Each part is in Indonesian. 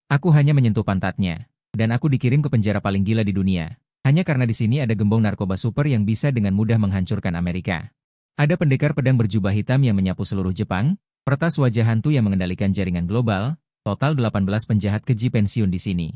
Aku hanya menyentuh pantatnya, dan aku dikirim ke penjara paling gila di dunia. Hanya karena di sini ada gembong narkoba super yang bisa dengan mudah menghancurkan Amerika. Ada pendekar pedang berjubah hitam yang menyapu seluruh Jepang, peretas wajah hantu yang mengendalikan jaringan global, total 18 penjahat keji pensiun di sini.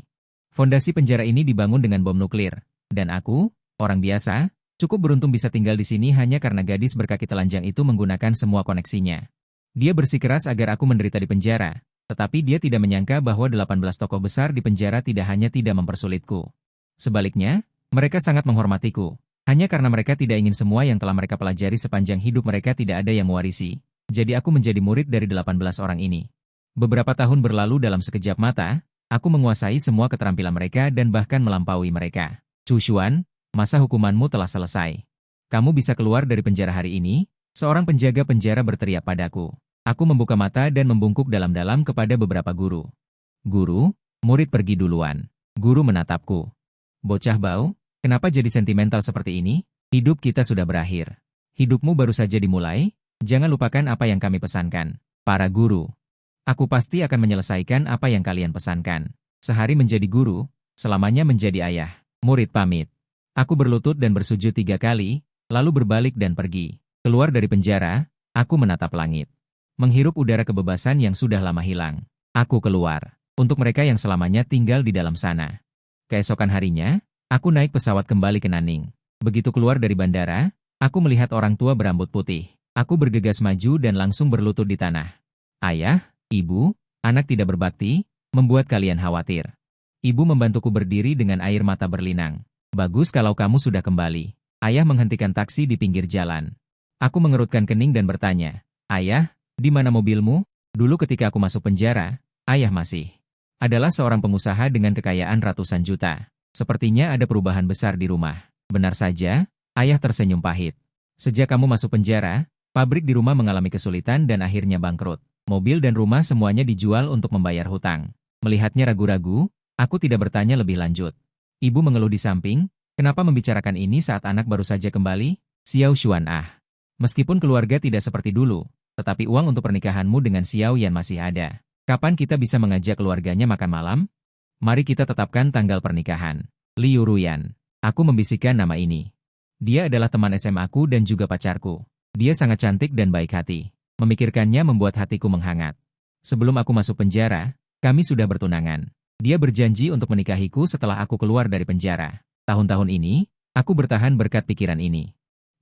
Fondasi penjara ini dibangun dengan bom nuklir, dan aku, orang biasa, cukup beruntung bisa tinggal di sini hanya karena gadis berkaki telanjang itu menggunakan semua koneksinya. Dia bersikeras agar aku menderita di penjara, tetapi dia tidak menyangka bahwa 18 tokoh besar di penjara tidak hanya tidak mempersulitku. Sebaliknya, mereka sangat menghormatiku. Hanya karena mereka tidak ingin semua yang telah mereka pelajari sepanjang hidup mereka tidak ada yang mewarisi. Jadi aku menjadi murid dari 18 orang ini. Beberapa tahun berlalu dalam sekejap mata, aku menguasai semua keterampilan mereka dan bahkan melampaui mereka. Chu Xuan, masa hukumanmu telah selesai. Kamu bisa keluar dari penjara hari ini, seorang penjaga penjara berteriak padaku. Aku membuka mata dan membungkuk dalam-dalam kepada beberapa guru. Guru, murid pergi duluan. Guru menatapku. Bocah bau, kenapa jadi sentimental seperti ini? Hidup kita sudah berakhir. Hidupmu baru saja dimulai, jangan lupakan apa yang kami pesankan. Para guru. Aku pasti akan menyelesaikan apa yang kalian pesankan. Sehari menjadi guru, selamanya menjadi ayah. Murid pamit. Aku berlutut dan bersujud 3 kali, lalu berbalik dan pergi. Keluar dari penjara, aku menatap langit. Menghirup udara kebebasan yang sudah lama hilang. Aku keluar. Untuk mereka yang selamanya tinggal di dalam sana. Keesokan harinya, aku naik pesawat kembali ke Nanning. Begitu keluar dari bandara, aku melihat orang tua berambut putih. Aku bergegas maju dan langsung berlutut di tanah. Ayah, ibu, anak tidak berbakti, membuat kalian khawatir. Ibu membantuku berdiri dengan air mata berlinang. Bagus kalau kamu sudah kembali. Ayah menghentikan taksi di pinggir jalan. Aku mengerutkan kening dan bertanya, Ayah, di mana mobilmu? Dulu ketika aku masuk penjara, ayah masih adalah seorang pengusaha dengan kekayaan ratusan juta. Sepertinya ada perubahan besar di rumah. Benar saja, ayah tersenyum pahit. Sejak kamu masuk penjara, pabrik di rumah mengalami kesulitan dan akhirnya bangkrut. Mobil dan rumah semuanya dijual untuk membayar hutang. Melihatnya ragu-ragu, aku tidak bertanya lebih lanjut. Ibu mengeluh di samping, kenapa membicarakan ini saat anak baru saja kembali? Xiao Xuan ah. Meskipun keluarga tidak seperti dulu, tetapi uang untuk pernikahanmu dengan Xiao Yan masih ada. Kapan kita bisa mengajak keluarganya makan malam? Mari kita tetapkan tanggal pernikahan. Liu Ruyan. Aku membisikkan nama ini. Dia adalah teman SMA aku dan juga pacarku. Dia sangat cantik dan baik hati. Memikirkannya membuat hatiku menghangat. Sebelum aku masuk penjara, kami sudah bertunangan. Dia berjanji untuk menikahiku setelah aku keluar dari penjara. Tahun-tahun ini, aku bertahan berkat pikiran ini.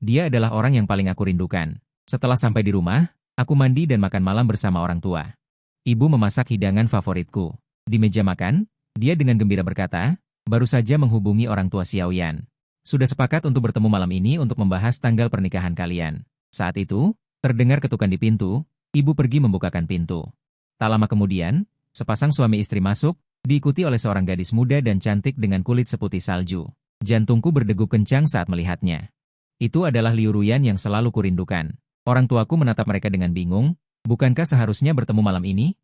Dia adalah orang yang paling aku rindukan. Setelah sampai di rumah, aku mandi dan makan malam bersama orang tua. Ibu memasak hidangan favoritku. Di meja makan, dia dengan gembira berkata, baru saja menghubungi orang tua Xiao Yan. Sudah sepakat untuk bertemu malam ini untuk membahas tanggal pernikahan kalian. Saat itu, terdengar ketukan di pintu, ibu pergi membukakan pintu. Tak lama kemudian, sepasang suami istri masuk, diikuti oleh seorang gadis muda dan cantik dengan kulit seputih salju. Jantungku berdegup kencang saat melihatnya. Itu adalah Liu Ruyan yang selalu kurindukan. Orang tuaku menatap mereka dengan bingung. Bukankah seharusnya bertemu malam ini?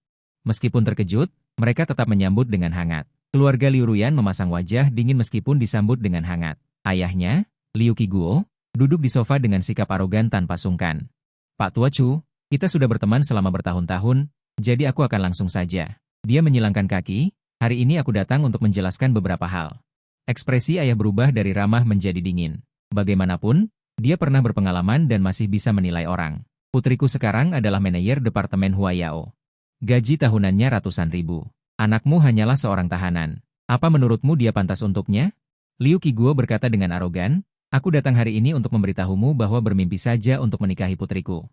Meskipun terkejut, mereka tetap menyambut dengan hangat. Keluarga Liu Ruyan memasang wajah dingin meskipun disambut dengan hangat. Ayahnya, Liu Qiguo, duduk di sofa dengan sikap arogan tanpa sungkan. Pak Tua Chu, kita sudah berteman selama bertahun-tahun, jadi aku akan langsung saja. Dia menyilangkan kaki, hari ini aku datang untuk menjelaskan beberapa hal. Ekspresi ayah berubah dari ramah menjadi dingin. Bagaimanapun, dia pernah berpengalaman dan masih bisa menilai orang. Putriku sekarang adalah manajer Departemen Huayao. Gaji tahunannya ratusan ribu. Anakmu hanyalah seorang tahanan. Apa menurutmu dia pantas untuknya? Liu Qiguo berkata dengan arogan, aku datang hari ini untuk memberitahumu bahwa bermimpi saja untuk menikahi putriku.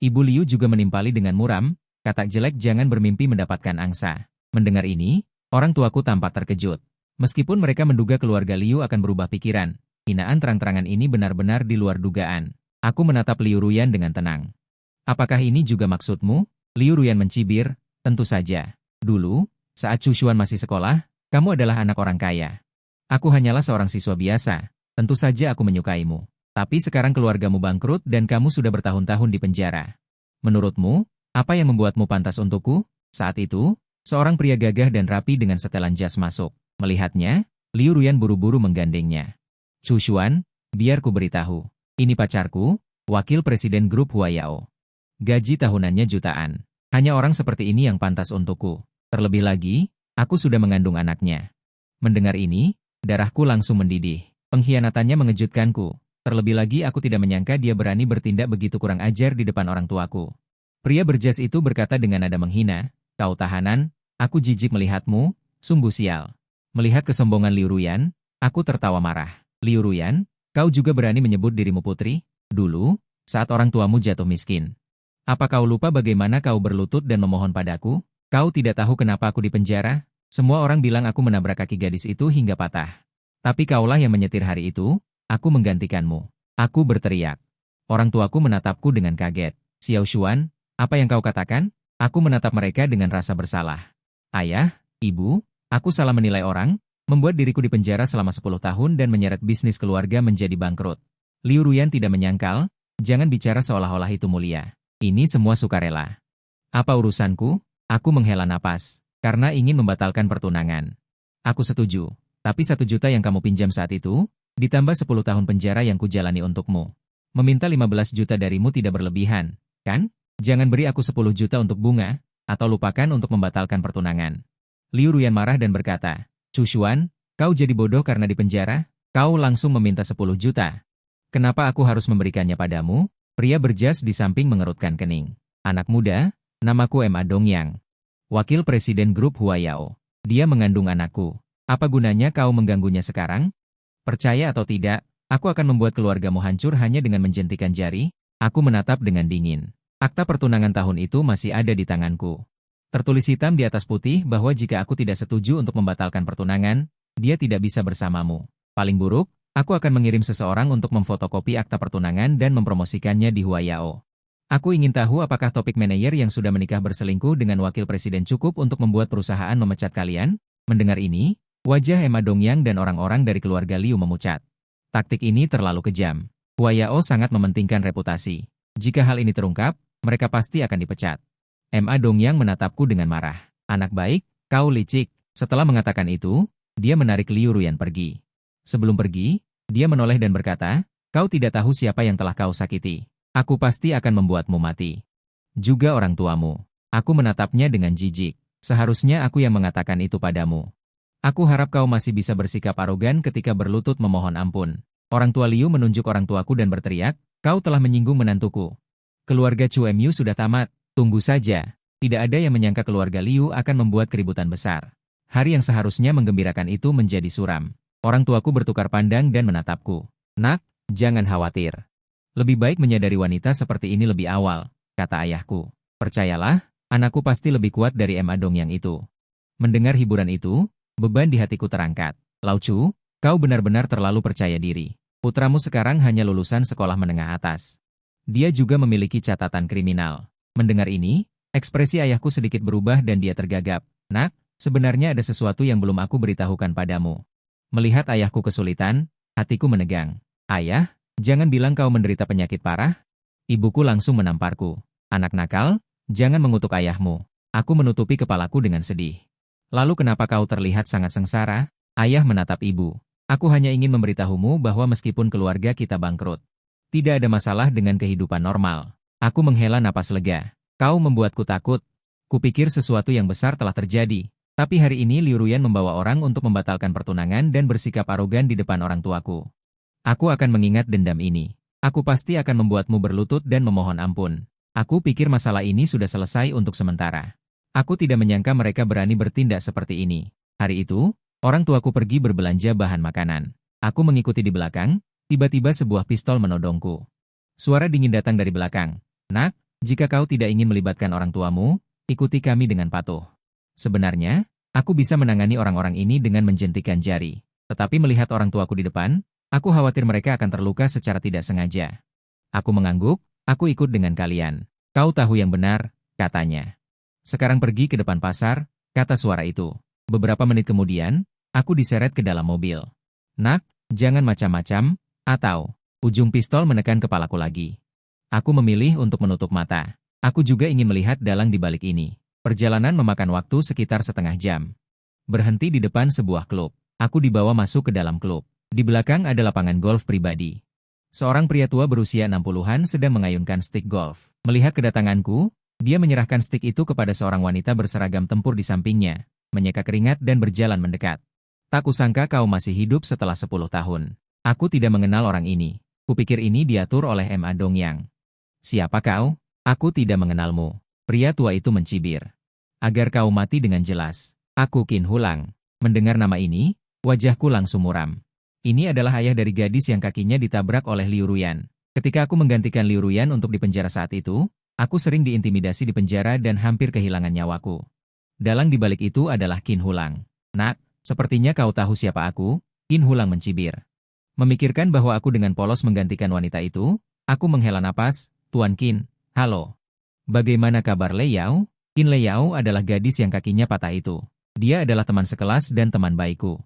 Ibu Liu juga menimpali dengan muram, kata jelek jangan bermimpi mendapatkan angsa. Mendengar ini, orang tuaku tampak terkejut. Meskipun mereka menduga keluarga Liu akan berubah pikiran, hinaan terang-terangan ini benar-benar di luar dugaan. Aku menatap Liu Ruyan dengan tenang. Apakah ini juga maksudmu? Liu Ruyan mencibir, tentu saja. Dulu, saat Chu Xuan masih sekolah, kamu adalah anak orang kaya. Aku hanyalah seorang siswa biasa, tentu saja aku menyukaimu. Tapi sekarang keluargamu bangkrut dan kamu sudah bertahun-tahun di penjara. Menurutmu, apa yang membuatmu pantas untukku? Saat itu, seorang pria gagah dan rapi dengan setelan jas masuk. Melihatnya, Liu Ruyan buru-buru menggandengnya. Chu Xuan, biar ku beritahu. Ini pacarku, wakil presiden grup Huayao. Gaji tahunannya jutaan. Hanya orang seperti ini yang pantas untukku. Terlebih lagi, Aku sudah mengandung anaknya. Mendengar ini, darahku langsung mendidih. Pengkhianatannya mengejutkanku. Terlebih lagi aku tidak menyangka dia berani bertindak begitu kurang ajar di depan orang tuaku. Pria berjas itu berkata dengan nada menghina, "Kau tahanan, aku jijik melihatmu, sumbu sial." Melihat kesombongan Liu Ruyan, aku tertawa marah. "Liu Ruyan, kau juga berani menyebut dirimu putri? Dulu, saat orang tuamu jatuh miskin. Apa kau lupa bagaimana kau berlutut dan memohon padaku? Kau tidak tahu kenapa aku dipenjara? Semua orang bilang aku menabrak kaki gadis itu hingga patah. Tapi kaulah yang menyetir hari itu, aku menggantikanmu." Aku berteriak. Orang tuaku menatapku dengan kaget. "Xiao Xuan, apa yang kau katakan?" Aku menatap mereka dengan rasa bersalah. "Ayah, ibu, aku salah menilai orang, membuat diriku dipenjara selama 10 tahun dan menyeret bisnis keluarga menjadi bangkrut." Liu Ruyan tidak menyangkal, "Jangan bicara seolah-olah itu mulia. Ini semua sukarela." "Apa urusanku?" Aku menghela napas. "Karena ingin membatalkan pertunangan." "Aku setuju. Tapi 1 juta yang kamu pinjam saat itu, ditambah 10 tahun penjara yang kujalani untukmu. Meminta 15 juta darimu tidak berlebihan, kan? Jangan beri aku 10 juta untuk bunga, atau lupakan untuk membatalkan pertunangan." Liu Ruyan marah dan berkata, "Chu Xuan, kau jadi bodoh karena dipenjara? Kau langsung meminta 10 juta. Kenapa aku harus memberikannya padamu?" Pria berjas di samping mengerutkan kening. "Anak muda, namaku Ma Dongyang. Wakil Presiden Grup Huayao. Dia mengandung anakku. Apa gunanya kau mengganggunya sekarang? Percaya atau tidak, aku akan membuat keluargamu hancur hanya dengan menjentikan jari." Aku menatap dengan dingin. Akta pertunangan tahun itu masih ada di tanganku. Tertulis hitam di atas putih bahwa jika aku tidak setuju untuk membatalkan pertunangan, dia tidak bisa bersamamu. Paling buruk, aku akan mengirim seseorang untuk memfotokopi akta pertunangan dan mempromosikannya di Huayao. Aku ingin tahu apakah topik manajer yang sudah menikah berselingkuh dengan wakil presiden cukup untuk membuat perusahaan memecat kalian? Mendengar ini, wajah Ma Dongyang dan orang-orang dari keluarga Liu memucat. Taktik ini terlalu kejam. Huayao sangat mementingkan reputasi. Jika hal ini terungkap, mereka pasti akan dipecat. Ma Dongyang menatapku dengan marah. "Anak baik, kau licik." Setelah mengatakan itu, dia menarik Liu Ruyan pergi. Sebelum pergi, dia menoleh dan berkata, "Kau tidak tahu siapa yang telah kau sakiti. Aku pasti akan membuatmu mati. Juga orang tuamu." Aku menatapnya dengan jijik. "Seharusnya aku yang mengatakan itu padamu. Aku harap kau masih bisa bersikap arogan ketika berlutut memohon ampun." Orang tua Liu menunjuk orang tuaku dan berteriak, "Kau telah menyinggung menantuku. Keluarga Chu Mu sudah tamat, tunggu saja." Tidak ada yang menyangka keluarga Liu akan membuat keributan besar. Hari yang seharusnya menggembirakan itu menjadi suram. Orang tuaku bertukar pandang dan menatapku. "Nak, jangan khawatir. Lebih baik menyadari wanita seperti ini lebih awal," kata ayahku. "Percayalah, anakku pasti lebih kuat dari Ma Dongyang itu." Mendengar hiburan itu, beban di hatiku terangkat. "Lao Chu, kau benar-benar terlalu percaya diri. Putramu sekarang hanya lulusan sekolah menengah atas. Dia juga memiliki catatan kriminal." Mendengar ini, ekspresi ayahku sedikit berubah dan dia tergagap. "Nak, sebenarnya ada sesuatu yang belum aku beritahukan padamu." Melihat ayahku kesulitan, hatiku menegang. "Ayah, jangan bilang kau menderita penyakit parah." Ibuku langsung menamparku. "Anak nakal, jangan mengutuk ayahmu." Aku menutupi kepalaku dengan sedih. "Lalu kenapa kau terlihat sangat sengsara?" Ayah menatap ibu. "Aku hanya ingin memberitahumu bahwa meskipun keluarga kita bangkrut, tidak ada masalah dengan kehidupan normal." Aku menghela napas lega. "Kau membuatku takut. Kupikir sesuatu yang besar telah terjadi. Tapi hari ini Liu Ruyan membawa orang untuk membatalkan pertunangan dan bersikap arogan di depan orang tuaku. Aku akan mengingat dendam ini. Aku pasti akan membuatmu berlutut dan memohon ampun." Aku pikir masalah ini sudah selesai untuk sementara. Aku tidak menyangka mereka berani bertindak seperti ini. Hari itu, orang tuaku pergi berbelanja bahan makanan. Aku mengikuti di belakang, tiba-tiba sebuah pistol menodongku. Suara dingin datang dari belakang. "Nak, jika kau tidak ingin melibatkan orang tuamu, ikuti kami dengan patuh." Sebenarnya, aku bisa menangani orang-orang ini dengan menjentikan jari. Tetapi melihat orang tuaku di depan, aku khawatir mereka akan terluka secara tidak sengaja. Aku mengangguk, "Aku ikut dengan kalian." "Kau tahu yang benar," katanya. "Sekarang pergi ke depan pasar," kata suara itu. Beberapa menit kemudian, aku diseret ke dalam mobil. "Nak, jangan macam-macam," atau ujung pistol menekan kepalaku lagi. Aku memilih untuk menutup mata. Aku juga ingin melihat dalang di balik ini. Perjalanan memakan waktu sekitar setengah jam. Berhenti di depan sebuah klub. Aku dibawa masuk ke dalam klub. Di belakang ada lapangan golf pribadi. Seorang pria tua berusia 60-an sedang mengayunkan stik golf. Melihat kedatanganku, dia menyerahkan stik itu kepada seorang wanita berseragam tempur di sampingnya. menyeka keringat dan berjalan mendekat. Tak kusangka kau masih hidup setelah 10 tahun. Aku tidak mengenal orang ini. Kupikir ini diatur oleh Ma Dongyang. Siapa kau? Aku tidak mengenalmu. Pria tua itu mencibir. Agar kau mati dengan jelas. Aku Qin Hulang. Mendengar nama ini, wajahku langsung muram. Ini adalah ayah dari gadis yang kakinya ditabrak oleh Liu Ruyan. Ketika aku menggantikan Liu Ruyan untuk dipenjara saat itu, aku sering diintimidasi di penjara dan hampir kehilangan nyawaku. Dalang di balik itu adalah Qin Hulang. Nak, sepertinya kau tahu siapa aku, Qin Hulang mencibir. Memikirkan bahwa aku dengan polos menggantikan wanita itu, aku menghela napas. Tuan Qin, halo. Bagaimana kabar Lei Yao? Qin Lei Yao adalah gadis yang kakinya patah itu. Dia adalah teman sekelas dan teman baikku.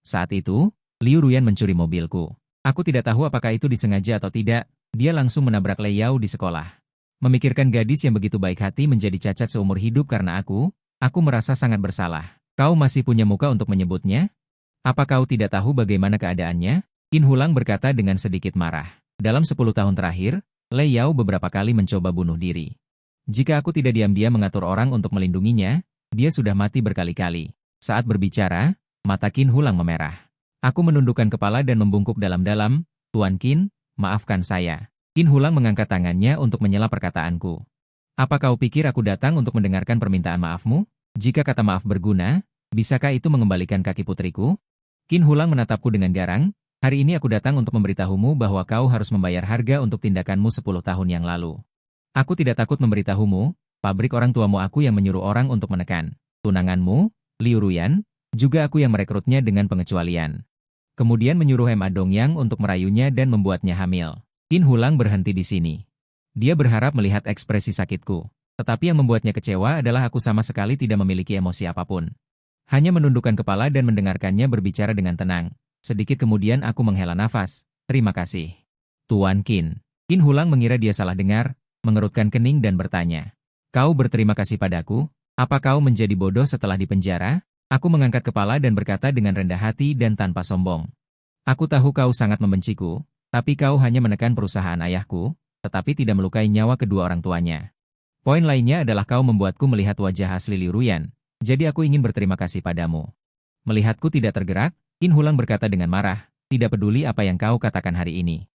Saat itu, Liu Ruyan mencuri mobilku. Aku tidak tahu apakah itu disengaja atau tidak, dia langsung menabrak Lei Yao di sekolah. Memikirkan gadis yang begitu baik hati menjadi cacat seumur hidup karena aku merasa sangat bersalah. Kau masih punya muka untuk menyebutnya? Apa kau tidak tahu bagaimana keadaannya? Qin Hulang berkata dengan sedikit marah. Dalam 10 tahun terakhir, Lei Yao beberapa kali mencoba bunuh diri. Jika aku tidak diam-diam mengatur orang untuk melindunginya, dia sudah mati berkali-kali. Saat berbicara, mata Qin Hulang memerah. Aku menundukkan kepala dan membungkuk dalam-dalam. Tuan Qin, maafkan saya. Qin Hulang mengangkat tangannya untuk menyela perkataanku. Apa kau pikir aku datang untuk mendengarkan permintaan maafmu? Jika kata maaf berguna, bisakah itu mengembalikan kaki putriku? Qin Hulang menatapku dengan garang. Hari ini aku datang untuk memberitahumu bahwa kau harus membayar harga untuk tindakanmu 10 tahun yang lalu. Aku tidak takut memberitahumu, pabrik orang tuamu aku yang menyuruh orang untuk menekan tunanganmu, Liu Ruyan, juga aku yang merekrutnya dengan pengecualian. Kemudian menyuruh Ma Dongyang untuk merayunya dan membuatnya hamil. Qin Hulang berhenti di sini. Dia berharap melihat ekspresi sakitku. Tetapi yang membuatnya kecewa adalah aku sama sekali tidak memiliki emosi apapun. Hanya menundukkan kepala dan mendengarkannya berbicara dengan tenang. Sedikit kemudian aku menghela nafas. Terima kasih. Tuan Qin. Qin Hulang mengira dia salah dengar, mengerutkan kening dan bertanya. Kau berterima kasih padaku? Apa kau menjadi bodoh setelah dipenjara? Aku mengangkat kepala dan berkata dengan rendah hati dan tanpa sombong. Aku tahu kau sangat membenciku, tapi kau hanya menekan perusahaan ayahku, tetapi tidak melukai nyawa kedua orang tuanya. Poin lainnya adalah kau membuatku melihat wajah asli Liu Ruyan, jadi aku ingin berterima kasih padamu. Melihatku tidak tergerak, Qin Hulang berkata dengan marah, tidak peduli apa yang kau katakan hari ini.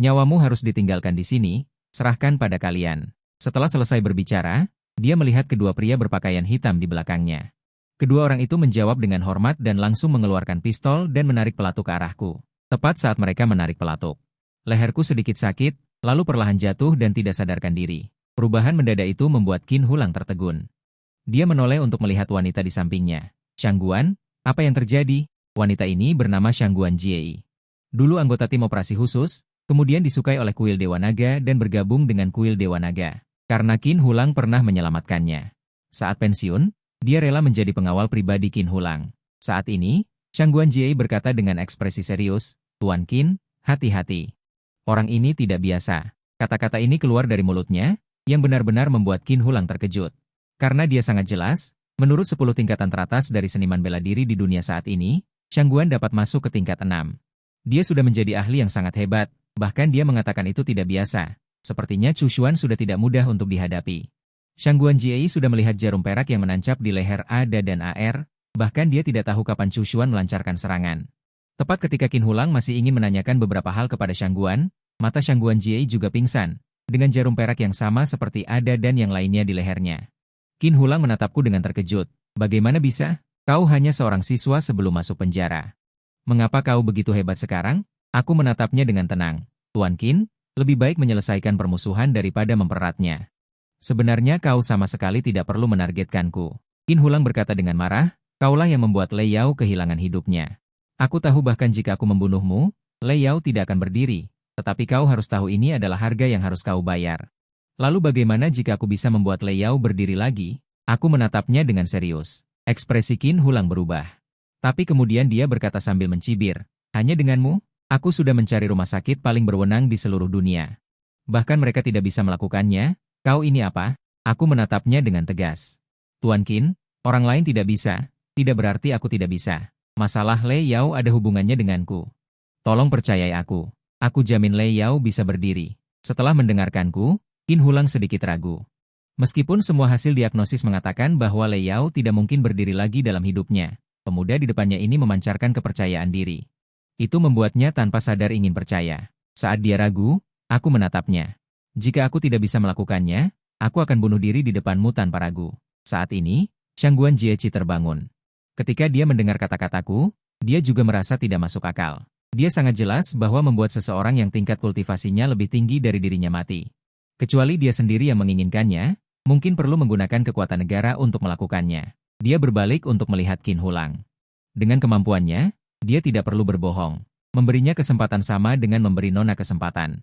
Nyawamu harus ditinggalkan di sini, serahkan pada kalian. Setelah selesai berbicara, dia melihat kedua pria berpakaian hitam di belakangnya. Kedua orang itu menjawab dengan hormat dan langsung mengeluarkan pistol dan menarik pelatuk ke arahku. Tepat saat mereka menarik pelatuk, leherku sedikit sakit, lalu perlahan jatuh dan tidak sadarkan diri. Perubahan mendadak itu membuat Qin Hulang tertegun. Dia menoleh untuk melihat wanita di sampingnya. Shangguan, apa yang terjadi? Wanita ini bernama Shangguan Jiei. Dulu anggota tim operasi khusus, kemudian disukai oleh kuil Dewa Naga dan bergabung dengan kuil Dewa Naga. Karena Qin Hulang pernah menyelamatkannya. Saat pensiun, dia rela menjadi pengawal pribadi Qin Hulang. Saat ini, Shangguan Jiei berkata dengan ekspresi serius, Tuan Qin, hati-hati. Orang ini tidak biasa. Kata-kata ini keluar dari mulutnya, yang benar-benar membuat Qin Hulang terkejut. Karena dia sangat jelas, menurut 10 tingkatan teratas dari seniman bela diri di dunia saat ini, Shangguan dapat masuk ke tingkat 6. Dia sudah menjadi ahli yang sangat hebat, bahkan dia mengatakan itu tidak biasa. Sepertinya Chu Xuan sudah tidak mudah untuk dihadapi. Shangguan Jiei sudah melihat jarum perak yang menancap di leher Ada dan AR, bahkan dia tidak tahu kapan Chu Xuan melancarkan serangan. Tepat ketika Qin Hulang masih ingin menanyakan beberapa hal kepada Shangguan, mata Shangguan Jiei juga pingsan, dengan jarum perak yang sama seperti Ada dan yang lainnya di lehernya. Qin Hulang menatapku dengan terkejut. Bagaimana bisa? Kau hanya seorang siswa sebelum masuk penjara. Mengapa kau begitu hebat sekarang? Aku menatapnya dengan tenang. Tuan Qin, lebih baik menyelesaikan permusuhan daripada memperatnya. Sebenarnya kau sama sekali tidak perlu menargetkanku. Qin Hulang berkata dengan marah, kaulah yang membuat Lei Yao kehilangan hidupnya. Aku tahu bahkan jika aku membunuhmu, Lei Yao tidak akan berdiri, tetapi kau harus tahu ini adalah harga yang harus kau bayar. Lalu bagaimana jika aku bisa membuat Lei Yao berdiri lagi? Aku menatapnya dengan serius. Ekspresi Qin Hulang berubah. Tapi kemudian dia berkata sambil mencibir, hanya denganmu, aku sudah mencari rumah sakit paling berwenang di seluruh dunia. Bahkan mereka tidak bisa melakukannya. Kau ini apa? Aku menatapnya dengan tegas. Tuan Qin, orang lain tidak bisa, tidak berarti aku tidak bisa. Masalah Lei Yao ada hubungannya denganku. Tolong percayai aku. Aku jamin Lei Yao bisa berdiri. Setelah mendengarkanku, Qin Hulang sedikit ragu. Meskipun semua hasil diagnosis mengatakan bahwa Lei Yao tidak mungkin berdiri lagi dalam hidupnya, pemuda di depannya ini memancarkan kepercayaan diri. Itu membuatnya tanpa sadar ingin percaya. Saat dia ragu, aku menatapnya. Jika aku tidak bisa melakukannya, aku akan bunuh diri di depanmu tanpa ragu. Saat ini, Shangguan Jiechi terbangun. Ketika dia mendengar kata-kataku, dia juga merasa tidak masuk akal. Dia sangat jelas bahwa membuat seseorang yang tingkat kultivasinya lebih tinggi dari dirinya mati. Kecuali dia sendiri yang menginginkannya, mungkin perlu menggunakan kekuatan negara untuk melakukannya. Dia berbalik untuk melihat Qin Hulang. Dengan kemampuannya, dia tidak perlu berbohong. Memberinya kesempatan sama dengan memberi Nona kesempatan.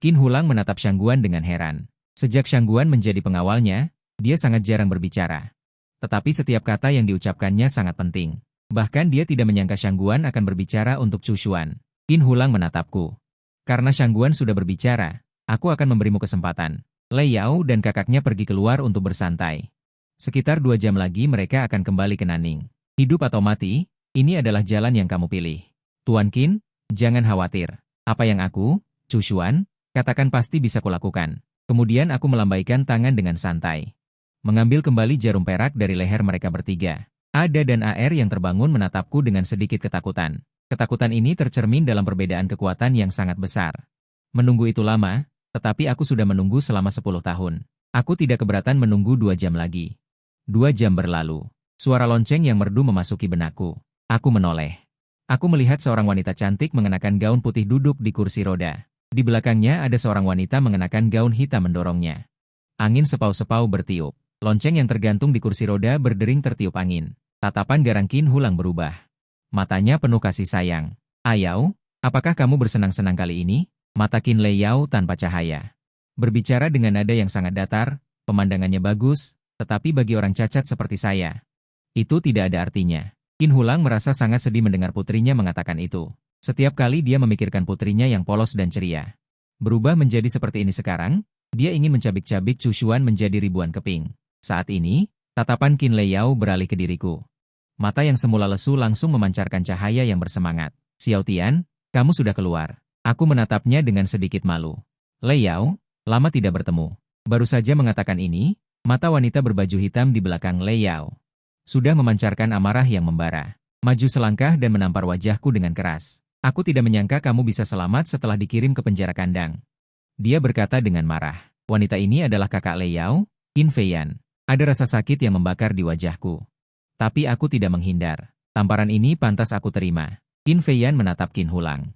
Qin Hulang menatap Shangguan dengan heran. Sejak Shangguan menjadi pengawalnya, dia sangat jarang berbicara. Tetapi setiap kata yang diucapkannya sangat penting. Bahkan dia tidak menyangka Shangguan akan berbicara untuk Chu Xuan. Qin Hulang menatapku. Karena Shangguan sudah berbicara, aku akan memberimu kesempatan. Lei Yao dan kakaknya pergi keluar untuk bersantai. Sekitar 2 jam lagi mereka akan kembali ke Nanning. Hidup atau mati, ini adalah jalan yang kamu pilih. Tuan Qin, jangan khawatir. Apa yang aku, Chu Xuan, katakan pasti bisa kulakukan. Kemudian aku melambaikan tangan dengan santai. Mengambil kembali jarum perak dari leher mereka bertiga. Ada dan AR yang terbangun menatapku dengan sedikit ketakutan. Ketakutan ini tercermin dalam perbedaan kekuatan yang sangat besar. Menunggu itu lama, tetapi aku sudah menunggu selama 10 tahun. Aku tidak keberatan menunggu 2 jam lagi. 2 jam berlalu. Suara lonceng yang merdu memasuki benakku. Aku menoleh. Aku melihat seorang wanita cantik mengenakan gaun putih duduk di kursi roda. Di belakangnya ada seorang wanita mengenakan gaun hitam mendorongnya. Angin sepau-sepau bertiup. Lonceng yang tergantung di kursi roda berdering tertiup angin. Tatapan garang Qin Hulang berubah. Matanya penuh kasih sayang. Ayau, apakah kamu bersenang-senang kali ini? Mata Qin Lei Yao tanpa cahaya. Berbicara dengan nada yang sangat datar, pemandangannya bagus, tetapi bagi orang cacat seperti saya, itu tidak ada artinya. Qin Hulang merasa sangat sedih mendengar putrinya mengatakan itu. Setiap kali dia memikirkan putrinya yang polos dan ceria. Berubah menjadi seperti ini sekarang, dia ingin mencabik-cabik Chu Xuan menjadi ribuan keping. Saat ini, tatapan Qin Lei Yao beralih ke diriku. Mata yang semula lesu langsung memancarkan cahaya yang bersemangat. Xiao Tian, kamu sudah keluar. Aku menatapnya dengan sedikit malu. Lei Yao, lama tidak bertemu. Baru saja mengatakan ini, mata wanita berbaju hitam di belakang Lei Yao sudah memancarkan amarah yang membara. Maju selangkah dan menampar wajahku dengan keras. Aku tidak menyangka kamu bisa selamat setelah dikirim ke penjara kandang. Dia berkata dengan marah. Wanita ini adalah kakak Lei Yao, Qin Feiyan. Ada rasa sakit yang membakar di wajahku. Tapi aku tidak menghindar. Tamparan ini pantas aku terima. Qin Feiyan menatap Qin Hulang.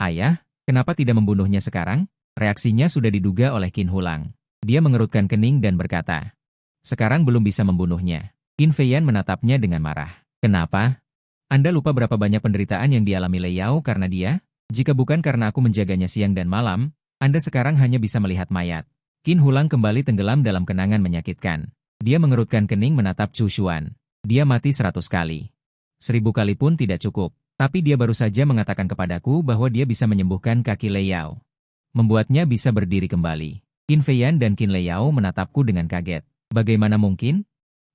Ayah, kenapa tidak membunuhnya sekarang? Reaksinya sudah diduga oleh Qin Hulang. Dia mengerutkan kening dan berkata, sekarang belum bisa membunuhnya. Qin Feiyan menatapnya dengan marah. Kenapa? Anda lupa berapa banyak penderitaan yang dialami Lei Yao karena dia? Jika bukan karena aku menjaganya siang dan malam, Anda sekarang hanya bisa melihat mayat. Qin Hulang kembali tenggelam dalam kenangan menyakitkan. Dia mengerutkan kening menatap Chu Xuan. Dia mati 100 kali. 1000 kali pun tidak cukup. Tapi dia baru saja mengatakan kepadaku bahwa dia bisa menyembuhkan kaki Lei Yao. Membuatnya bisa berdiri kembali. Qin Feiyan dan Qin Lei Yao menatapku dengan kaget. Bagaimana mungkin?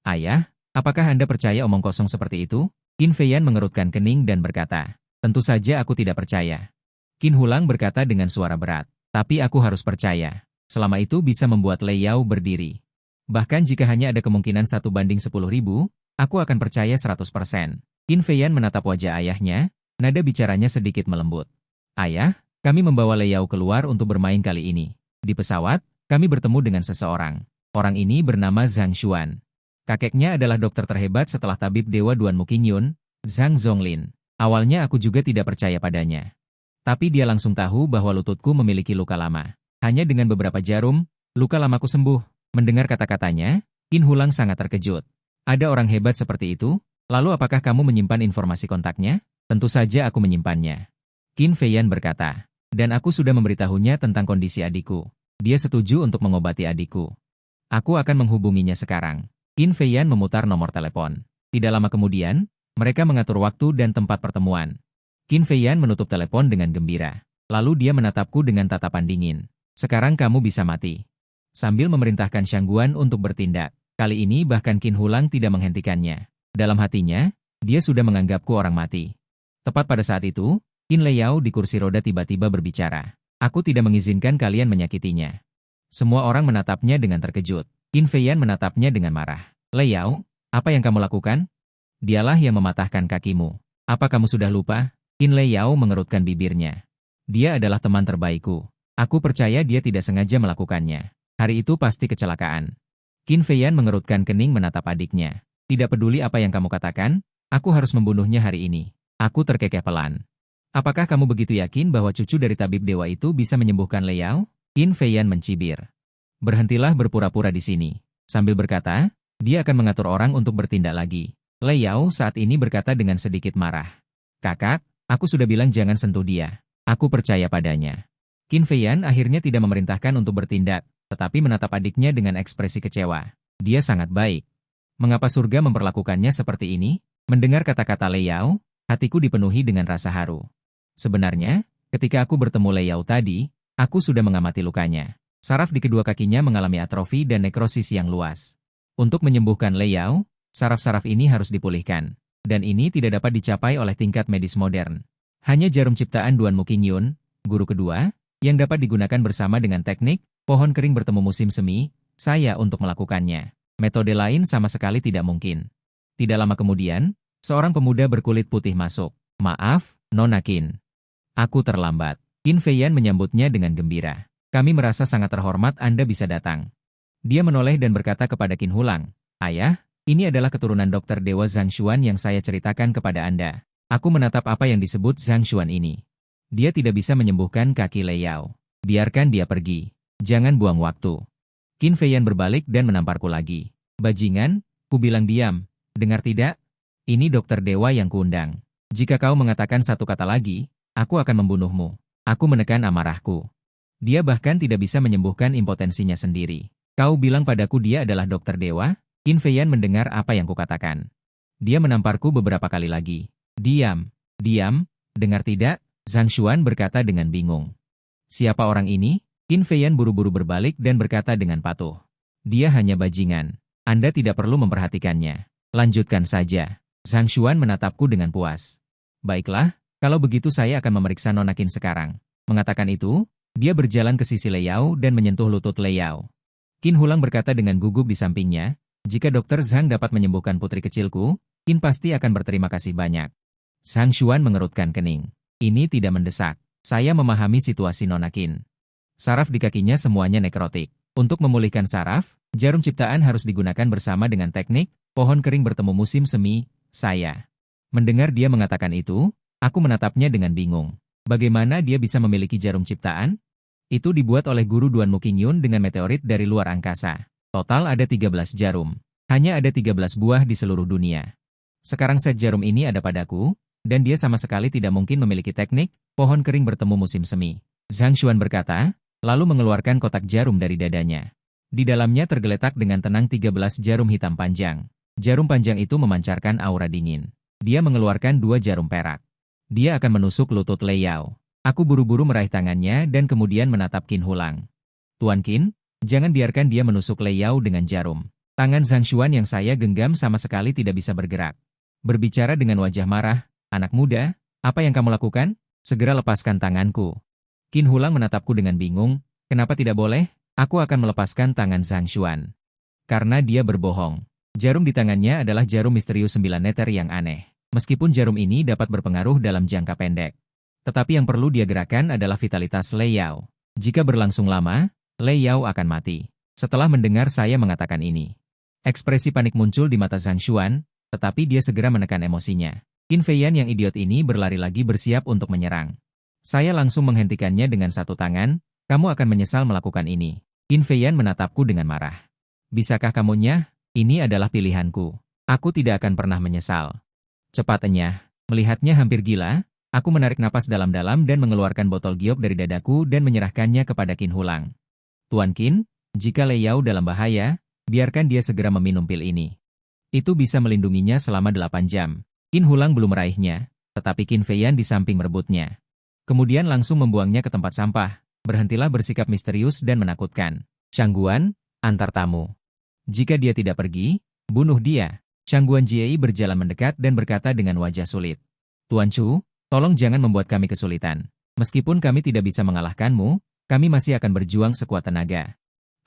Ayah, apakah Anda percaya omong kosong seperti itu? Qin Feiyan mengerutkan kening dan berkata, tentu saja aku tidak percaya. Qin Hulang berkata dengan suara berat. Tapi aku harus percaya. Selama itu bisa membuat Lei Yao berdiri. Bahkan jika hanya ada kemungkinan 1:10.000, aku akan percaya 100%. Qin Feiyan menatap wajah ayahnya, nada bicaranya sedikit melembut. Ayah, kami membawa Lei Yao keluar untuk bermain kali ini. Di pesawat, kami bertemu dengan seseorang. Orang ini bernama Zhang Xuan. Kakeknya adalah dokter terhebat setelah tabib Dewa Duan Muqingyun, Zhang Zonglin. Awalnya aku juga tidak percaya padanya. Tapi dia langsung tahu bahwa lututku memiliki luka lama. Hanya dengan beberapa jarum, luka lamaku sembuh. Mendengar kata-katanya, Qin Hulang sangat terkejut. Ada orang hebat seperti itu? Lalu apakah kamu menyimpan informasi kontaknya? Tentu saja aku menyimpannya. Qin Feiyan berkata. Dan aku sudah memberitahunya tentang kondisi adikku. Dia setuju untuk mengobati adikku. Aku akan menghubunginya sekarang. Qin Feiyan memutar nomor telepon. Tidak lama kemudian, mereka mengatur waktu dan tempat pertemuan. Qin Feiyan menutup telepon dengan gembira. Lalu dia menatapku dengan tatapan dingin. Sekarang kamu bisa mati. Sambil memerintahkan Shangguan untuk bertindak. Kali ini bahkan Qin Hulang tidak menghentikannya. Dalam hatinya, dia sudah menganggapku orang mati. Tepat pada saat itu, Qin Lei Yao di kursi roda tiba-tiba berbicara. Aku tidak mengizinkan kalian menyakitinya. Semua orang menatapnya dengan terkejut. Qin Feiyan menatapnya dengan marah. Lei Yao, apa yang kamu lakukan? Dialah yang mematahkan kakimu. Apa kamu sudah lupa? Qin Lei Yao mengerutkan bibirnya. Dia adalah teman terbaikku. Aku percaya dia tidak sengaja melakukannya. Hari itu pasti kecelakaan. Qin Feiyan mengerutkan kening menatap adiknya. Tidak peduli apa yang kamu katakan, aku harus membunuhnya hari ini. Aku terkekeh pelan. Apakah kamu begitu yakin bahwa cucu dari tabib dewa itu bisa menyembuhkan Lei Yao? Qin Feiyan mencibir. Berhentilah berpura-pura di sini. Sambil berkata, dia akan mengatur orang untuk bertindak lagi. Lei Yao saat ini berkata dengan sedikit marah. Kakak, aku sudah bilang jangan sentuh dia. Aku percaya padanya. Qin Feiyan akhirnya tidak memerintahkan untuk bertindak, tetapi menatap adiknya dengan ekspresi kecewa. Dia sangat baik. Mengapa surga memperlakukannya seperti ini? Mendengar kata-kata Lei Yao, hatiku dipenuhi dengan rasa haru. Sebenarnya, ketika aku bertemu Lei Yao tadi, aku sudah mengamati lukanya. Saraf di kedua kakinya mengalami atrofi dan nekrosis yang luas. Untuk menyembuhkan Lei Yao, saraf-saraf ini harus dipulihkan. Dan ini tidak dapat dicapai oleh tingkat medis modern. Hanya jarum ciptaan Duan Muqingyun, guru kedua, yang dapat digunakan bersama dengan teknik pohon kering bertemu musim semi, saya untuk melakukannya. Metode lain sama sekali tidak mungkin. Tidak lama kemudian, seorang pemuda berkulit putih masuk. Maaf, Nona Qin. Aku terlambat. Qin Feiyan menyambutnya dengan gembira. Kami merasa sangat terhormat Anda bisa datang. Dia menoleh dan berkata kepada Qin Hulang, Ayah, ini adalah keturunan Dokter Dewa Zhang Xuan yang saya ceritakan kepada Anda. Aku menatap apa yang disebut Zhang Xuan ini. Dia tidak bisa menyembuhkan kaki Lei Yao. Biarkan dia pergi. Jangan buang waktu. Qin Feiyan berbalik dan menamparku lagi. Bajingan, ku bilang diam. Dengar tidak? Ini dokter dewa yang kuundang. Jika kau mengatakan satu kata lagi, aku akan membunuhmu. Aku menekan amarahku. Dia bahkan tidak bisa menyembuhkan impotensinya sendiri. Kau bilang padaku dia adalah dokter dewa? Qin Feiyan mendengar apa yang kukatakan. Dia menamparku beberapa kali lagi. Diam, diam, dengar tidak? Zhang Xuan berkata dengan bingung. Siapa orang ini? Qin Feiyan buru-buru berbalik dan berkata dengan patuh. Dia hanya bajingan. Anda tidak perlu memperhatikannya. Lanjutkan saja. Zhang Xuan menatapku dengan puas. Baiklah, kalau begitu saya akan memeriksa Nona Qin sekarang. Mengatakan itu, dia berjalan ke sisi Lei Yao dan menyentuh lutut Lei Yao. Qin Hulang berkata dengan gugup di sampingnya, jika Dokter Zhang dapat menyembuhkan putri kecilku, Qin pasti akan berterima kasih banyak. Zhang Xuan mengerutkan kening. Ini tidak mendesak. Saya memahami situasi Nona Qin. Saraf di kakinya semuanya nekrotik. Untuk memulihkan saraf, jarum ciptaan harus digunakan bersama dengan teknik pohon kering bertemu musim semi, saya. Mendengar dia mengatakan itu, aku menatapnya dengan bingung. Bagaimana dia bisa memiliki jarum ciptaan? Itu dibuat oleh guru Duan Muqingyun dengan meteorit dari luar angkasa. Total ada 13 jarum. Hanya ada 13 buah di seluruh dunia. Sekarang set jarum ini ada padaku, dan dia sama sekali tidak mungkin memiliki teknik pohon kering bertemu musim semi. Zhang Xuan berkata, lalu mengeluarkan kotak jarum dari dadanya. Di dalamnya tergeletak dengan tenang 13 jarum hitam panjang. Jarum panjang itu memancarkan aura dingin. Dia mengeluarkan 2 jarum perak. Dia akan menusuk lutut Lei Yao. Aku buru-buru meraih tangannya dan kemudian menatap Qin Hulang. Tuan Qin, jangan biarkan dia menusuk Lei Yao dengan jarum. Tangan Zhang Xuan yang saya genggam sama sekali tidak bisa bergerak. Berbicara dengan wajah marah, anak muda, apa yang kamu lakukan? Segera lepaskan tanganku. Qin Hulang menatapku dengan bingung, kenapa tidak boleh? Aku akan melepaskan tangan Zhang Xuan. Karena dia berbohong. Jarum di tangannya adalah jarum misterius 9 neter yang aneh. Meskipun jarum ini dapat berpengaruh dalam jangka pendek. Tetapi yang perlu dia gerakan adalah vitalitas Lei Yao. Jika berlangsung lama, Lei Yao akan mati. Setelah mendengar saya mengatakan ini, ekspresi panik muncul di mata Zhang Xuan, tetapi dia segera menekan emosinya. Qin Feiyan yang idiot ini berlari lagi bersiap untuk menyerang. Saya langsung menghentikannya dengan satu tangan, kamu akan menyesal melakukan ini. Qin Feiyan menatapku dengan marah. Bisakah kamu nyah? Ini adalah pilihanku. Aku tidak akan pernah menyesal. Cepatnya, melihatnya hampir gila, aku menarik napas dalam-dalam dan mengeluarkan botol giok dari dadaku dan menyerahkannya kepada Qin Hulang. Tuan Qin, jika Lei Yao dalam bahaya, biarkan dia segera meminum pil ini. Itu bisa melindunginya selama 8 jam. Qin Hulang belum meraihnya, tetapi Qin Feiyan di samping merebutnya. Kemudian langsung membuangnya ke tempat sampah. Berhentilah bersikap misterius dan menakutkan. Shangguan, antar tamu. Jika dia tidak pergi, bunuh dia. Shangguan Jiei berjalan mendekat dan berkata dengan wajah sulit. Tuan Chu, tolong jangan membuat kami kesulitan. Meskipun kami tidak bisa mengalahkanmu, kami masih akan berjuang sekuat tenaga.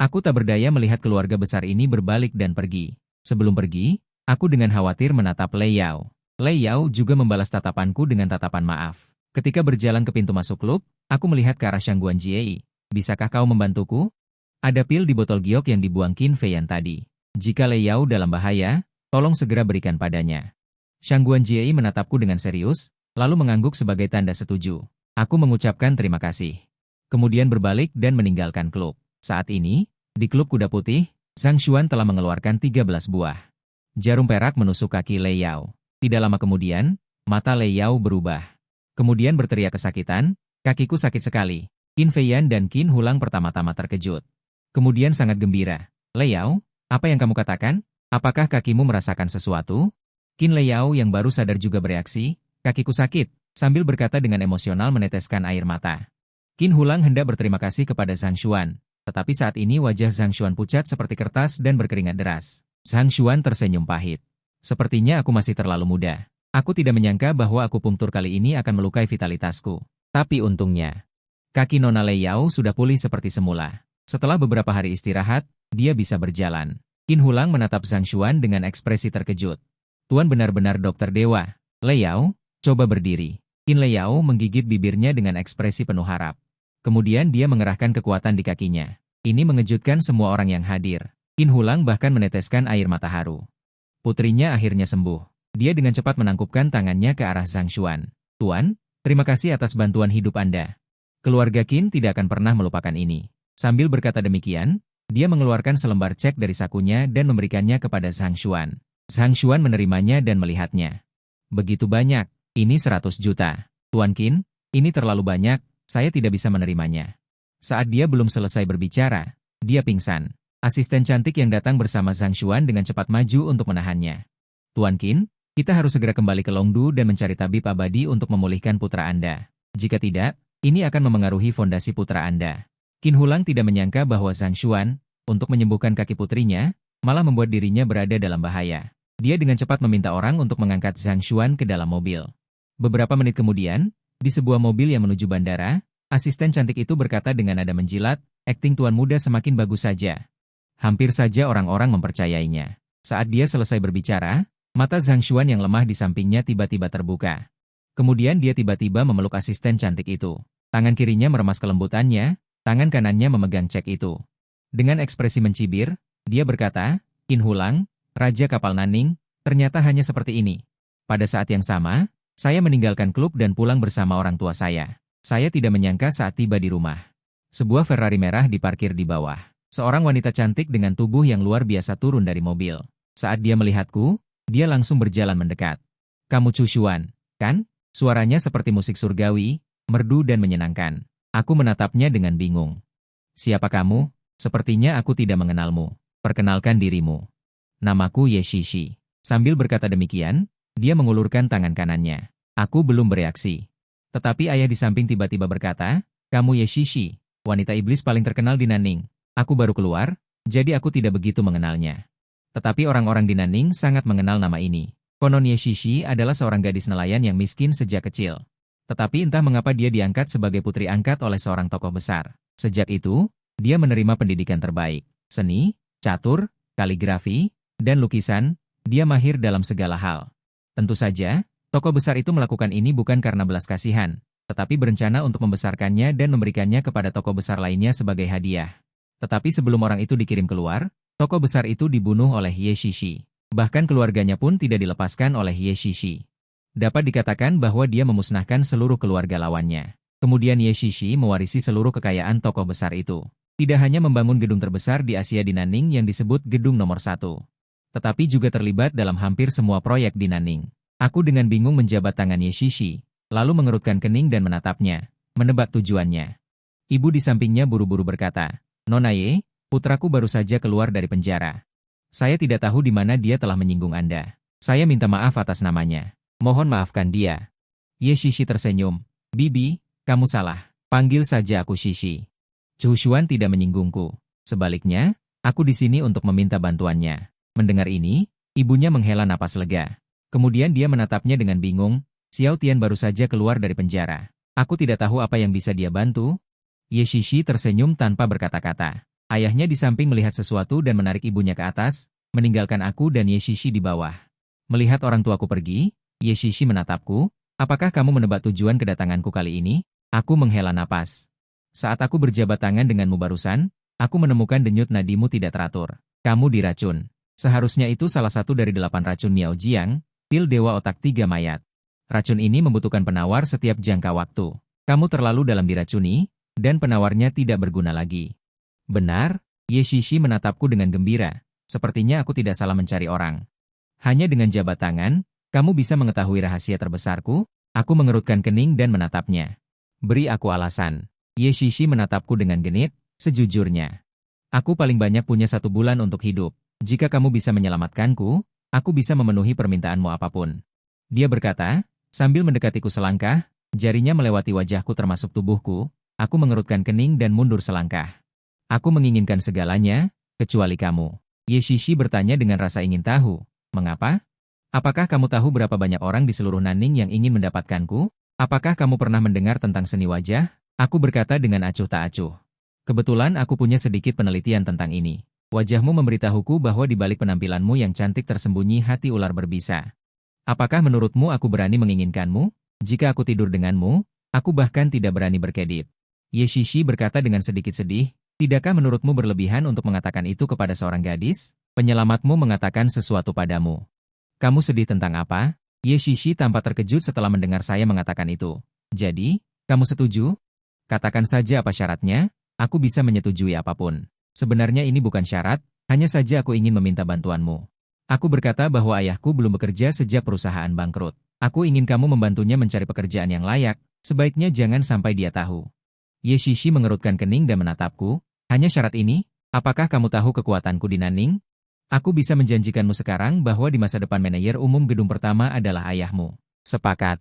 Aku tak berdaya melihat keluarga besar ini berbalik dan pergi. Sebelum pergi, aku dengan khawatir menatap Lei Yao. Lei Yao juga membalas tatapanku dengan tatapan maaf. Ketika berjalan ke pintu masuk klub, aku melihat ke arah Shangguan Jiei. Bisakah kau membantuku? Ada pil di botol giok yang dibuang Qin Feiyan tadi. Jika Lei Yao dalam bahaya, tolong segera berikan padanya. Shangguan Jiei menatapku dengan serius, lalu mengangguk sebagai tanda setuju. Aku mengucapkan terima kasih. Kemudian berbalik dan meninggalkan klub. Saat ini, di klub kuda putih, Zhang Xuan telah mengeluarkan 13 buah jarum perak menusuk kaki Lei Yao. Tidak lama kemudian, mata Lei Yao berubah. Kemudian berteriak kesakitan, kakiku sakit sekali. Qin Feiyan dan Qin Hulang pertama-tama terkejut. Kemudian sangat gembira. Lei Yao, apa yang kamu katakan? Apakah kakimu merasakan sesuatu? Qin Lei Yao yang baru sadar juga bereaksi, kakiku sakit, sambil berkata dengan emosional meneteskan air mata. Qin Hulang hendak berterima kasih kepada Zhang Xuan. Tetapi saat ini wajah Zhang Xuan pucat seperti kertas dan berkeringat deras. Zhang Xuan tersenyum pahit. Sepertinya aku masih terlalu muda. Aku tidak menyangka bahwa akupunktur kali ini akan melukai vitalitasku. Tapi untungnya, kaki Nona Lei Yao sudah pulih seperti semula. Setelah beberapa hari istirahat, dia bisa berjalan. Qin Hulang menatap Zhang Xuan dengan ekspresi terkejut. Tuan benar-benar dokter dewa. Lei Yao, coba berdiri. Qin Lei Yao menggigit bibirnya dengan ekspresi penuh harap. Kemudian dia mengerahkan kekuatan di kakinya. Ini mengejutkan semua orang yang hadir. Qin Hulang bahkan meneteskan air mata haru. Putrinya akhirnya sembuh. Dia dengan cepat menangkupkan tangannya ke arah Zhang Xuan. Tuan, terima kasih atas bantuan hidup Anda. Keluarga Qin tidak akan pernah melupakan ini. Sambil berkata demikian, dia mengeluarkan selembar cek dari sakunya dan memberikannya kepada Zhang Xuan. Zhang Xuan menerimanya dan melihatnya. Begitu banyak, ini 100 juta. Tuan Qin, ini terlalu banyak. Saya tidak bisa menerimanya. Saat dia belum selesai berbicara, dia pingsan. Asisten cantik yang datang bersama Zhang Xuan dengan cepat maju untuk menahannya. Tuan Qin, kita harus segera kembali ke Longdu dan mencari tabib abadi untuk memulihkan putra Anda. Jika tidak, ini akan memengaruhi fondasi putra Anda. Qin Hulang tidak menyangka bahwa Zhang Xuan, untuk menyembuhkan kaki putrinya, malah membuat dirinya berada dalam bahaya. Dia dengan cepat meminta orang untuk mengangkat Zhang Xuan ke dalam mobil. Beberapa menit kemudian, di sebuah mobil yang menuju bandara, asisten cantik itu berkata dengan nada menjilat, akting tuan muda semakin bagus saja. Hampir saja orang-orang mempercayainya. Saat dia selesai berbicara, mata Zhang Xuan yang lemah di sampingnya tiba-tiba terbuka. Kemudian dia tiba-tiba memeluk asisten cantik itu. Tangan kirinya meremas kelembutannya, tangan kanannya memegang cek itu. Dengan ekspresi mencibir, dia berkata, Qin Hulang, Raja Kapal Nanning, ternyata hanya seperti ini. Pada saat yang sama, saya meninggalkan klub dan pulang bersama orang tua saya. Saya tidak menyangka saat tiba di rumah. Sebuah Ferrari merah diparkir di bawah. Seorang wanita cantik dengan tubuh yang luar biasa turun dari mobil. Saat dia melihatku, dia langsung berjalan mendekat. Kamu Chu Xuan, kan? Suaranya seperti musik surgawi, merdu dan menyenangkan. Aku menatapnya dengan bingung. Siapa kamu? Sepertinya aku tidak mengenalmu. Perkenalkan dirimu. Namaku Ye Shishi. Sambil berkata demikian, dia mengulurkan tangan kanannya. Aku belum bereaksi. Tetapi ayah di samping tiba-tiba berkata, kamu Ye Shishi, wanita iblis paling terkenal di Nanning. Aku baru keluar, jadi aku tidak begitu mengenalnya. Tetapi orang-orang di Nanning sangat mengenal nama ini. Konon Ye Shishi adalah seorang gadis nelayan yang miskin sejak kecil. Tetapi entah mengapa dia diangkat sebagai putri angkat oleh seorang tokoh besar. Sejak itu, dia menerima pendidikan terbaik. Seni, catur, kaligrafi, dan lukisan, dia mahir dalam segala hal. Tentu saja, tokoh besar itu melakukan ini bukan karena belas kasihan, tetapi berencana untuk membesarkannya dan memberikannya kepada tokoh besar lainnya sebagai hadiah. Tetapi sebelum orang itu dikirim keluar, tokoh besar itu dibunuh oleh Ye Shishi. Bahkan keluarganya pun tidak dilepaskan oleh Ye Shishi. Dapat dikatakan bahwa dia memusnahkan seluruh keluarga lawannya. Kemudian Ye Shishi mewarisi seluruh kekayaan tokoh besar itu. Tidak hanya membangun gedung terbesar di Asia di Nanning yang disebut Gedung Nomor 1, tetapi juga terlibat dalam hampir semua proyek di Nanning. Aku dengan bingung menjabat tangan Ye Shishi, lalu mengerutkan kening dan menatapnya, menebak tujuannya. Ibu di sampingnya buru-buru berkata, Nona Ye, putraku baru saja keluar dari penjara. Saya tidak tahu di mana dia telah menyinggung Anda. Saya minta maaf atas namanya. Mohon maafkan dia. Ye Shishi tersenyum. Bibi, kamu salah. Panggil saja aku Shishi. Chu Xuan tidak menyinggungku. Sebaliknya, aku di sini untuk meminta bantuannya. Mendengar ini, ibunya menghela napas lega. Kemudian dia menatapnya dengan bingung. Xiao Tian baru saja keluar dari penjara. Aku tidak tahu apa yang bisa dia bantu. Ye Shishi tersenyum tanpa berkata-kata. Ayahnya di samping melihat sesuatu dan menarik ibunya ke atas, meninggalkan aku dan Yeshishi di bawah. Melihat orang tuaku pergi, Yeshishi menatapku, apakah kamu menebak tujuan kedatanganku kali ini? Aku menghela napas. Saat aku berjabat tangan denganmu barusan, aku menemukan denyut nadimu tidak teratur. Kamu diracun. Seharusnya itu salah satu dari 8 racun Miao Jiang, pil Dewa Otak 3 mayat. Racun ini membutuhkan penawar setiap jangka waktu. Kamu terlalu dalam diracuni, dan penawarnya tidak berguna lagi. Benar, Yeshishi menatapku dengan gembira. Sepertinya aku tidak salah mencari orang. Hanya dengan jabat tangan, kamu bisa mengetahui rahasia terbesarku? Aku mengerutkan kening dan menatapnya. Beri aku alasan. Yeshishi menatapku dengan genit, sejujurnya. Aku paling banyak punya 1 bulan untuk hidup. Jika kamu bisa menyelamatkanku, aku bisa memenuhi permintaanmu apapun. Dia berkata, sambil mendekatiku selangkah, jarinya melewati wajahku termasuk tubuhku, aku mengerutkan kening dan mundur selangkah. Aku menginginkan segalanya, kecuali kamu. Yeshishi bertanya dengan rasa ingin tahu. Mengapa? Apakah kamu tahu berapa banyak orang di seluruh Nanning yang ingin mendapatkanku? Apakah kamu pernah mendengar tentang seni wajah? Aku berkata dengan acuh tak acuh. Kebetulan aku punya sedikit penelitian tentang ini. Wajahmu memberitahuku bahwa di balik penampilanmu yang cantik tersembunyi hati ular berbisa. Apakah menurutmu aku berani menginginkanmu? Jika aku tidur denganmu, aku bahkan tidak berani berkedip. Yeshishi berkata dengan sedikit sedih, tidakkah menurutmu berlebihan untuk mengatakan itu kepada seorang gadis? Penyelamatmu mengatakan sesuatu padamu. Kamu sedih tentang apa? Yeshishi tampak terkejut setelah mendengar saya mengatakan itu. Jadi, kamu setuju? Katakan saja apa syaratnya, aku bisa menyetujui apapun. Sebenarnya ini bukan syarat, hanya saja aku ingin meminta bantuanmu. Aku berkata bahwa ayahku belum bekerja sejak perusahaan bangkrut. Aku ingin kamu membantunya mencari pekerjaan yang layak, sebaiknya jangan sampai dia tahu. Yeshishi mengerutkan kening dan menatapku, hanya syarat ini? Apakah kamu tahu kekuatanku di Nanning? Aku bisa menjanjikanmu sekarang bahwa di masa depan manajer umum gedung pertama adalah ayahmu. Sepakat.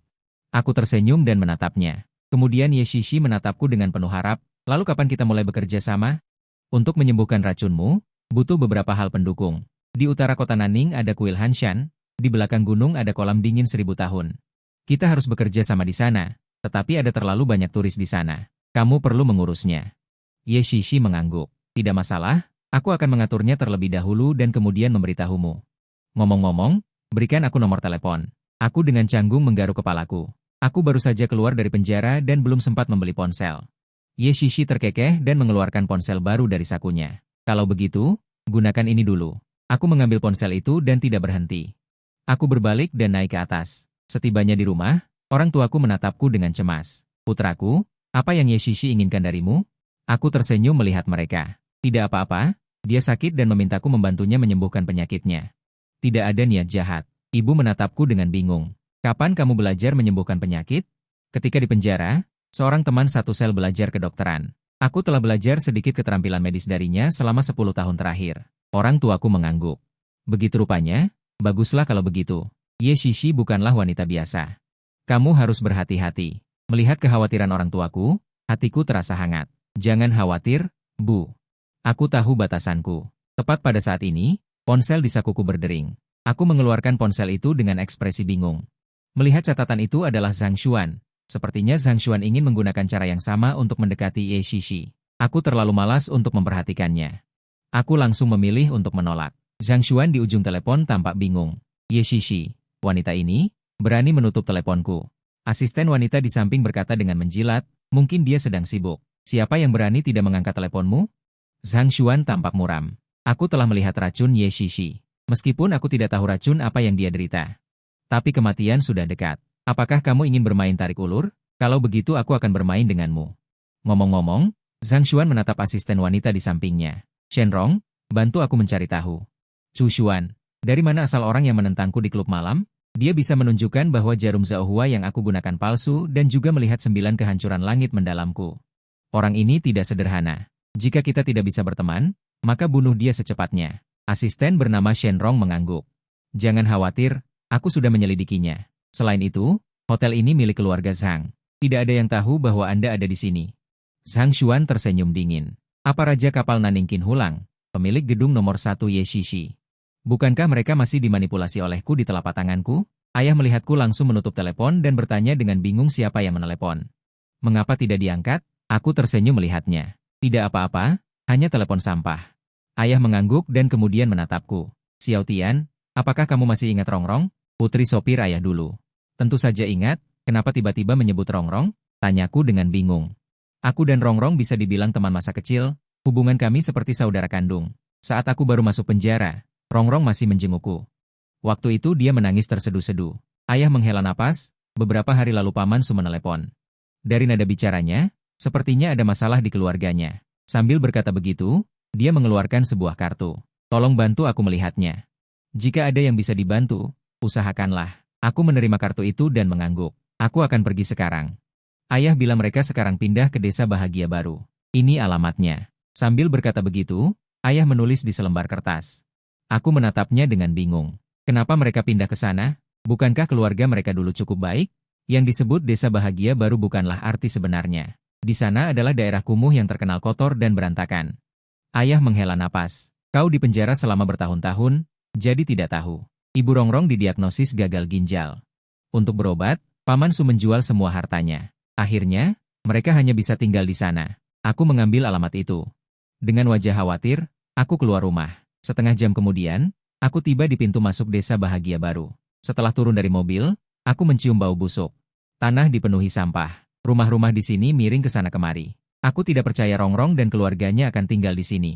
Aku tersenyum dan menatapnya. Kemudian Yeshishi menatapku dengan penuh harap, lalu kapan kita mulai bekerja sama? Untuk menyembuhkan racunmu, butuh beberapa hal pendukung. Di utara kota Nanning ada kuil Hanshan, di belakang gunung ada kolam dingin 1000 tahun. Kita harus bekerja sama di sana, tetapi ada terlalu banyak turis di sana. Kamu perlu mengurusnya. Yeshishi mengangguk. Tidak masalah, aku akan mengaturnya terlebih dahulu dan kemudian memberitahumu. Ngomong-ngomong, berikan aku nomor telepon. Aku dengan canggung menggaruk kepalaku. Aku baru saja keluar dari penjara dan belum sempat membeli ponsel. Yeshishi terkekeh dan mengeluarkan ponsel baru dari sakunya. Kalau begitu, gunakan ini dulu. Aku mengambil ponsel itu dan tidak berhenti. Aku berbalik dan naik ke atas. Setibanya di rumah, orang tuaku menatapku dengan cemas. Putraku, apa yang Yeshishi inginkan darimu? Aku tersenyum melihat mereka. Tidak apa-apa, dia sakit dan memintaku membantunya menyembuhkan penyakitnya. Tidak ada niat jahat. Ibu menatapku dengan bingung. Kapan kamu belajar menyembuhkan penyakit? Ketika di penjara, seorang teman satu sel belajar kedokteran. Aku telah belajar sedikit keterampilan medis darinya selama 10 tahun terakhir. Orang tuaku mengangguk. Begitu rupanya? Baguslah kalau begitu. Yeshishi bukanlah wanita biasa. Kamu harus berhati-hati. Melihat kekhawatiran orang tuaku, hatiku terasa hangat. Jangan khawatir, Bu. Aku tahu batasanku. Tepat pada saat ini, ponsel di sakuku berdering. Aku mengeluarkan ponsel itu dengan ekspresi bingung. Melihat catatan itu adalah Zhang Xuan. Sepertinya Zhang Xuan ingin menggunakan cara yang sama untuk mendekati Yeshishi. Aku terlalu malas untuk memperhatikannya. Aku langsung memilih untuk menolak. Zhang Xuan di ujung telepon tampak bingung. Yeshishi, wanita ini, berani menutup teleponku. Asisten wanita di samping berkata dengan menjilat, mungkin dia sedang sibuk. Siapa yang berani tidak mengangkat teleponmu? Zhang Xuan tampak muram. Aku telah melihat racun Yeshishi. Meskipun aku tidak tahu racun apa yang dia derita. Tapi kematian sudah dekat. Apakah kamu ingin bermain tarik ulur? Kalau begitu aku akan bermain denganmu. Ngomong-ngomong, Zhang Xuan menatap asisten wanita di sampingnya. Shenrong, bantu aku mencari tahu. Chu Xuan, dari mana asal orang yang menentangku di klub malam? Dia bisa menunjukkan bahwa jarum Zhaohua yang aku gunakan palsu dan juga melihat 9 kehancuran langit mendalamku. Orang ini tidak sederhana. Jika kita tidak bisa berteman, maka bunuh dia secepatnya. Asisten bernama Shenrong mengangguk. Jangan khawatir, aku sudah menyelidikinya. Selain itu, hotel ini milik keluarga Zhang. Tidak ada yang tahu bahwa Anda ada di sini. Zhang Xuan tersenyum dingin. Apa Raja Kapal Nanning Qin Hulang, pemilik gedung nomor 1 Yeshishi? Bukankah mereka masih dimanipulasi olehku di telapak tanganku? Ayah melihatku langsung menutup telepon dan bertanya dengan bingung siapa yang menelepon. Mengapa tidak diangkat? Aku tersenyum melihatnya. Tidak apa-apa, Hanya telepon sampah. Ayah mengangguk dan kemudian menatapku. Xiao Tian, apakah kamu masih ingat Rongrong? Putri sopir ayah dulu. Tentu saja ingat, kenapa tiba-tiba menyebut Rongrong? Tanyaku dengan bingung. Aku dan Rongrong bisa dibilang teman masa kecil, hubungan kami seperti saudara kandung. Saat aku baru masuk penjara, Rongrong masih menjengukku. Waktu itu dia menangis terseduh-seduh. Ayah menghela napas, beberapa hari lalu Paman Su menelepon. Dari nada bicaranya, sepertinya ada masalah di keluarganya. Sambil berkata begitu, dia mengeluarkan sebuah kartu. Tolong bantu aku melihatnya. Jika ada yang bisa dibantu, usahakanlah. Aku menerima kartu itu dan mengangguk. Aku akan pergi sekarang. Ayah bilang mereka sekarang pindah ke desa bahagia baru. Ini alamatnya. Sambil berkata begitu, ayah menulis di selembar kertas. Aku menatapnya dengan bingung. Kenapa mereka pindah ke sana? Bukankah keluarga mereka dulu cukup baik? Yang disebut desa bahagia baru bukanlah arti sebenarnya. Di sana adalah daerah kumuh yang terkenal kotor dan berantakan. Ayah menghela napas. Kau di penjara selama bertahun-tahun, jadi tidak tahu. Ibu Rongrong didiagnosis gagal ginjal. Untuk berobat, Paman Su menjual semua hartanya. Akhirnya, mereka hanya bisa tinggal di sana. Aku mengambil alamat itu. Dengan wajah khawatir, aku keluar rumah. Setengah jam kemudian, aku tiba di pintu masuk desa bahagia baru. Setelah turun dari mobil, aku mencium bau busuk. Tanah dipenuhi sampah. Rumah-rumah di sini miring ke sana kemari. Aku tidak percaya Rongrong dan keluarganya akan tinggal di sini.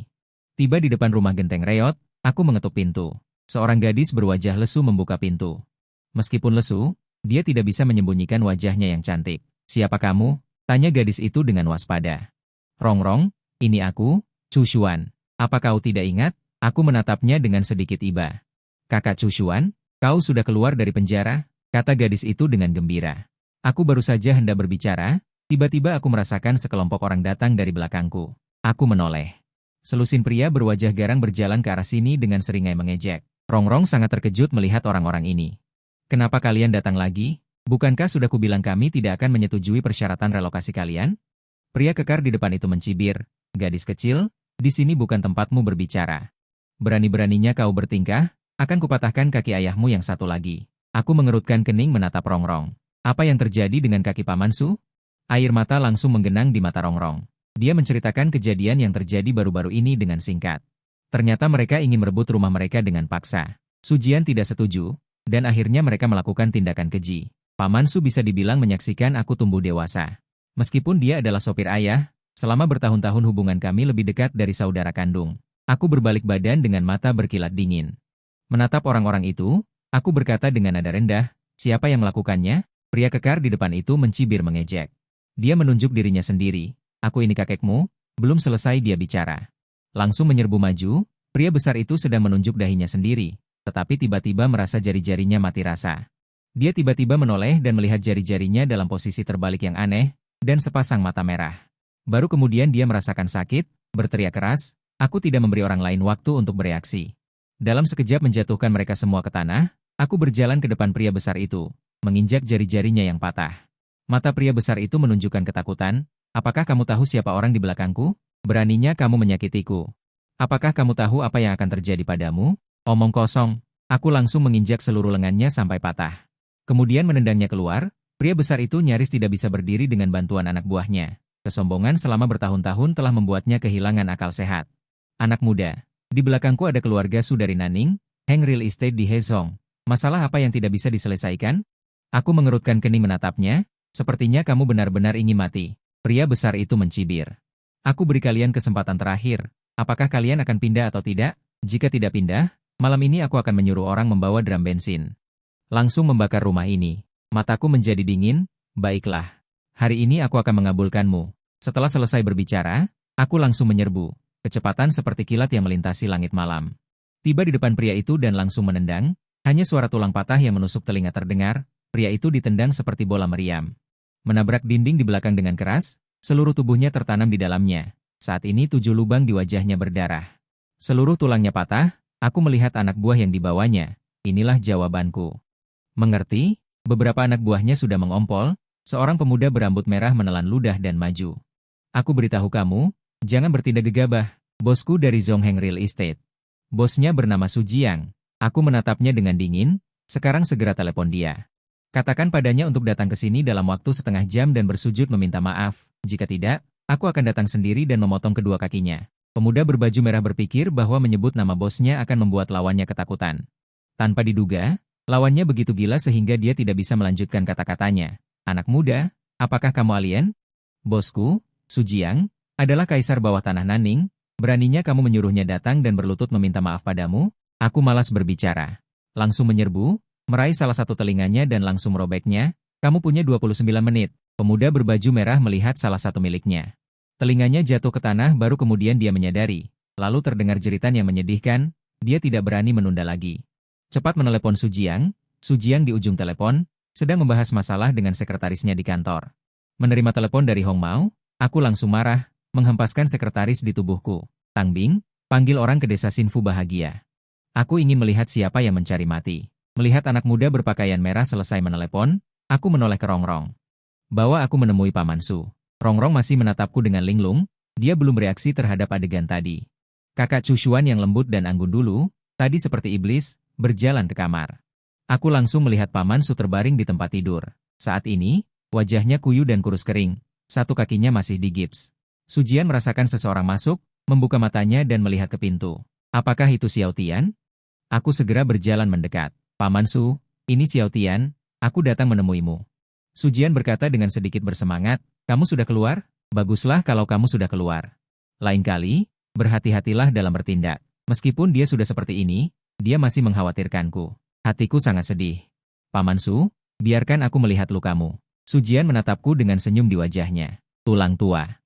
Tiba di depan rumah genteng reot, aku mengetuk pintu. Seorang gadis berwajah lesu membuka pintu. Meskipun lesu, dia tidak bisa menyembunyikan wajahnya yang cantik. Siapa kamu? Tanya gadis itu dengan waspada. Rongrong, ini aku, Chu Xuan. Apa kau tidak ingat? Aku menatapnya dengan sedikit iba. Kakak Chu Xuan, kau sudah keluar dari penjara? Kata gadis itu dengan gembira. Aku baru saja hendak berbicara, tiba-tiba aku merasakan sekelompok orang datang dari belakangku. Aku menoleh. Selusin pria berwajah garang berjalan ke arah sini dengan seringai mengejek. Rongrong sangat terkejut melihat orang-orang ini. Kenapa kalian datang lagi? Bukankah sudah kubilang kami tidak akan menyetujui persyaratan relokasi kalian? Pria kekar di depan itu mencibir. Gadis kecil, di sini bukan tempatmu berbicara. Berani-beraninya kau bertingkah, akan kupatahkan kaki ayahmu yang satu lagi. Aku mengerutkan kening menatap Rongrong. Apa yang terjadi dengan kaki Paman Su? Air mata langsung menggenang di mata Rongrong. Dia menceritakan kejadian yang terjadi baru-baru ini dengan singkat. Ternyata mereka ingin merebut rumah mereka dengan paksa. Sujian tidak setuju, dan akhirnya mereka melakukan tindakan keji. Paman Su bisa dibilang menyaksikan aku tumbuh dewasa. Meskipun dia adalah sopir ayah, selama bertahun-tahun hubungan kami lebih dekat dari saudara kandung. Aku berbalik badan dengan mata berkilat dingin. Menatap orang-orang itu, aku berkata dengan nada rendah, siapa yang melakukannya? Pria kekar di depan itu mencibir mengejek. Dia menunjuk dirinya sendiri. Aku ini kakekmu, belum selesai dia bicara. Langsung menyerbu maju, pria besar itu sedang menunjuk dahinya sendiri, tetapi tiba-tiba merasa jari-jarinya mati rasa. Dia tiba-tiba menoleh dan melihat jari-jarinya dalam posisi terbalik yang aneh, dan sepasang mata merah. Baru kemudian dia merasakan sakit, berteriak keras, aku tidak memberi orang lain waktu untuk bereaksi. Dalam sekejap menjatuhkan mereka semua ke tanah, aku berjalan ke depan pria besar itu. Menginjak jari-jarinya yang patah. Mata pria besar itu menunjukkan ketakutan. Apakah kamu tahu siapa orang di belakangku? Beraninya kamu menyakitiku. Apakah kamu tahu apa yang akan terjadi padamu? Omong kosong. Aku langsung menginjak seluruh lengannya sampai patah. Kemudian menendangnya keluar. Pria besar itu nyaris tidak bisa berdiri dengan bantuan anak buahnya. Kesombongan selama bertahun-tahun telah membuatnya kehilangan akal sehat. Anak muda. Di belakangku ada keluarga Su dari Nanning, Heng Real Estate di Hezhong. Masalah apa yang tidak bisa diselesaikan? Aku mengerutkan kening menatapnya, sepertinya kamu benar-benar ingin mati. Pria besar itu mencibir. Aku beri kalian kesempatan terakhir. Apakah kalian akan pindah atau tidak? Jika tidak pindah, malam ini aku akan menyuruh orang membawa drum bensin. Langsung membakar rumah ini. Mataku menjadi dingin, baiklah. Hari ini aku akan mengabulkanmu. Setelah selesai berbicara, aku langsung menyerbu. Kecepatan seperti kilat yang melintasi langit malam. Tiba di depan pria itu dan langsung menendang, hanya suara tulang patah yang menusuk telinga terdengar. Pria itu ditendang seperti bola meriam. Menabrak dinding di belakang dengan keras, seluruh tubuhnya tertanam di dalamnya. Saat ini 7 lubang di wajahnya berdarah. Seluruh tulangnya patah, aku melihat anak buah yang dibawanya. Inilah jawabanku. Mengerti? Beberapa anak buahnya sudah mengompol, seorang pemuda berambut merah menelan ludah dan maju. Aku beritahu kamu, jangan bertindak gegabah, bosku dari Zongheng Real Estate. Bosnya bernama Su Jiang. Aku menatapnya dengan dingin, sekarang segera telepon dia. Katakan padanya untuk datang ke sini dalam waktu setengah jam dan bersujud meminta maaf. Jika tidak, aku akan datang sendiri dan memotong kedua kakinya. Pemuda berbaju merah berpikir bahwa menyebut nama bosnya akan membuat lawannya ketakutan. Tanpa diduga, lawannya begitu gila sehingga dia tidak bisa melanjutkan kata-katanya. Anak muda, apakah kamu alien? Bosku, Sujiang, adalah kaisar bawah tanah Nanning. Beraninya kamu menyuruhnya datang dan berlutut meminta maaf padamu? Aku malas berbicara. Langsung menyerbu, meraih salah satu telinganya dan langsung merobeknya. Kamu punya 29 menit. Pemuda berbaju merah melihat salah satu miliknya. Telinganya jatuh ke tanah baru kemudian dia menyadari. Lalu terdengar jeritan yang menyedihkan, dia tidak berani menunda lagi. Cepat menelepon Sujiang. Sujiang di ujung telepon, sedang membahas masalah dengan sekretarisnya di kantor. Menerima telepon dari Hong Mao, aku langsung marah, menghempaskan sekretaris di tubuhku. Tang Bing, panggil orang ke desa Sinfu bahagia. Aku ingin melihat siapa yang mencari mati. Melihat anak muda berpakaian merah selesai menelepon, aku menoleh ke Rongrong. Bawa aku menemui Paman Su. Rongrong masih menatapku dengan linglung, dia belum bereaksi terhadap adegan tadi. Kakak Cushuan yang lembut dan anggun dulu, tadi seperti iblis, berjalan ke kamar. Aku langsung melihat Paman Su terbaring di tempat tidur. Saat ini, wajahnya kuyu dan kurus kering, satu kakinya masih digips. Sujian merasakan seseorang masuk, membuka matanya dan melihat ke pintu. Apakah itu Xiao Tian? Aku segera berjalan mendekat. Paman Su, ini Xiao Tian, aku datang menemuimu. Sujian berkata dengan sedikit bersemangat, kamu sudah keluar? Baguslah kalau kamu sudah keluar. Lain kali, berhati-hatilah dalam bertindak. Meskipun dia sudah seperti ini, dia masih mengkhawatirkanku. Hatiku sangat sedih. Paman Su, biarkan aku melihat lukamu. Sujian menatapku dengan senyum di wajahnya. Tulang tua.